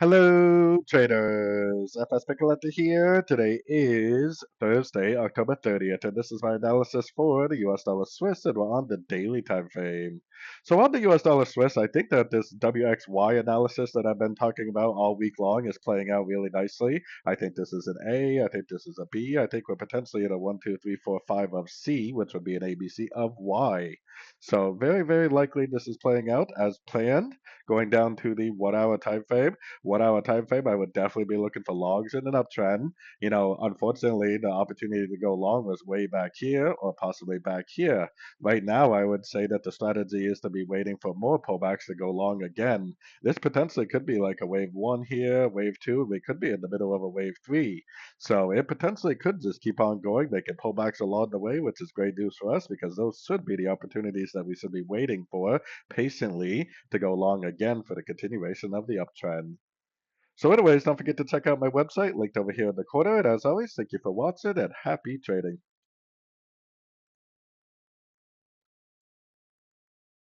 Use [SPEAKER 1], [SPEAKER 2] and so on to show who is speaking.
[SPEAKER 1] Hello, traders. FX Pip Collector here. Today is Thursday, October 30th, and this is my analysis for the US dollar Swiss, and we're on the daily time frame. So on the US dollar Swiss, I think that this WXY analysis that I've been talking about all week long is playing out really nicely. I think this is an A. I think this is a B. I think we're potentially in a 1, 2, 3, 4, 5 of C, which would be an ABC of Y. So very, very likely this is playing out as planned, going down to the 1 hour time frame. 1 hour time frame, I would definitely be looking for longs in an uptrend. Unfortunately, the opportunity to go long was way back here or possibly back here. Right now, I would say that the strategy is to be waiting for more pullbacks to go long again. This potentially could be like a wave one here, wave two. We could be in the middle of a wave three. So it potentially could just keep on going. They can pull backs along the way, which is great news for us because those should be the opportunities that we should be waiting for patiently to go long again for the continuation of the uptrend. So anyways, don't forget to check out my website linked over here in the corner. And as always, thank you for watching and happy trading.